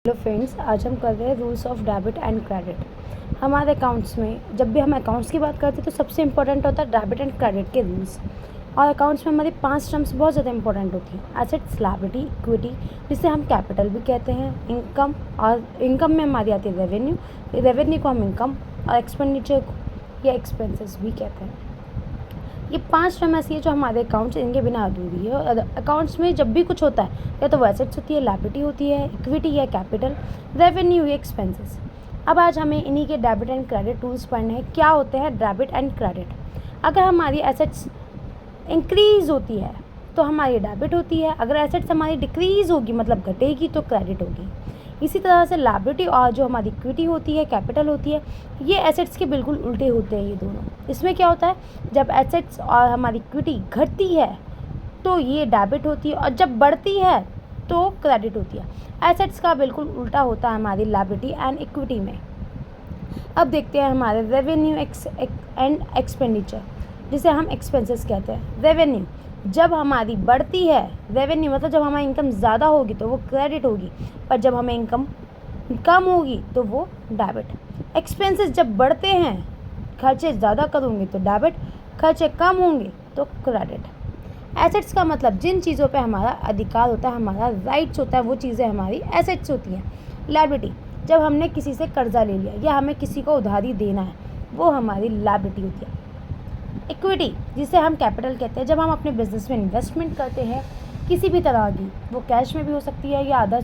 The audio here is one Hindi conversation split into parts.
हेलो फ्रेंड्स, आज हम कर रहे हैं rules of debit and credit. हमारे अकाउंट्स में जब भी हम अकाउंट्स की बात करते हैं तो सबसे इंपॉर्टेंट होता है डेबिट एंड क्रेडिट के रूल्स। और अकाउंट्स में हमारी 5 टर्म्स बहुत ज़्यादा इंपॉर्टेंट होती हैं। एसेट्स, लायबिलिटी, इक्विटी, जिसे हम कैपिटल भी कहते हैं, इनकम, और इनकम में हमारी आती है रेवेन्यू, रेवेन्यू को हम इनकम, और एक्सपेंडिचर को या एक्सपेंसेस भी कहते हैं। ये 5 टर्म ऐसी है जो हमारे अकाउंट्स इनके बिना अधूरी है। और अकाउंट्स में जब भी कुछ होता है या तो वो एसेट्स होती है, लायबिलिटी होती है, इक्विटी या कैपिटल, रेवेन्यू या एक्सपेंसेस। अब आज हमें इन्हीं के डेबिट एंड क्रेडिट टूल्स पढ़ने हैं। क्या होते हैं डेबिट एंड क्रेडिट? अगर हमारी एसेट्स इंक्रीज़ होती है तो हमारी डेबिट होती है, अगर एसेट्स हमारी डिक्रीज़ होगी मतलब घटेगी तो क्रेडिट होगी। इसी तरह से लायबिलिटी और जो हमारी इक्विटी होती है, कैपिटल होती है, ये एसेट्स के बिल्कुल उल्टे होते हैं ये दोनों। इसमें क्या होता है, जब एसेट्स और हमारी इक्विटी घटती है तो ये डेबिट होती है, और जब बढ़ती है तो क्रेडिट होती है। एसेट्स का बिल्कुल उल्टा होता है हमारी लायबिलिटी एंड इक्विटी में। अब देखते हैं हमारे रेवेन्यू एंड एक्सपेंडिचर, जिसे हम एक्सपेंसेस कहते हैं। रेवेन्यू जब हमारी बढ़ती है, रेवेन्यू मतलब जब हमारी इनकम ज़्यादा होगी तो वो क्रेडिट होगी, पर जब हमें इनकम कम होगी तो वो डेबिट। एक्सपेंसेस जब बढ़ते हैं, खर्चे ज़्यादा करोगे तो डेबिट, खर्चे कम होंगे तो क्रेडिट। एसेट्स का मतलब जिन चीज़ों पे हमारा अधिकार होता है, हमारा राइट्स होता है, वो चीज़ें हमारी एसेट्स होती हैं। लायबिलिटी जब हमने किसी से कर्जा ले लिया या हमें किसी को उधारी देना है, वो हमारी लायबिलिटी होती है। इक्विटी जिसे हम कैपिटल कहते हैं, जब हम अपने बिजनेस में इन्वेस्टमेंट करते हैं किसी भी तरह की, वो कैश में भी हो सकती है या अदर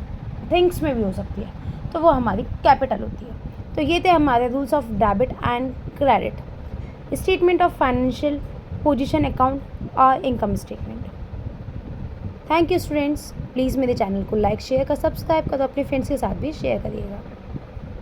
थिंग्स में भी हो सकती है, तो वो हमारी कैपिटल होती है। तो ये थे हमारे rules of debit and credit. Statement of financial position account और income statement. Thank you students, please मेरे चैनल को लाइक, शेयर कर, सब्सक्राइब कर, अपने फ्रेंड्स के साथ भी शेयर करिएगा।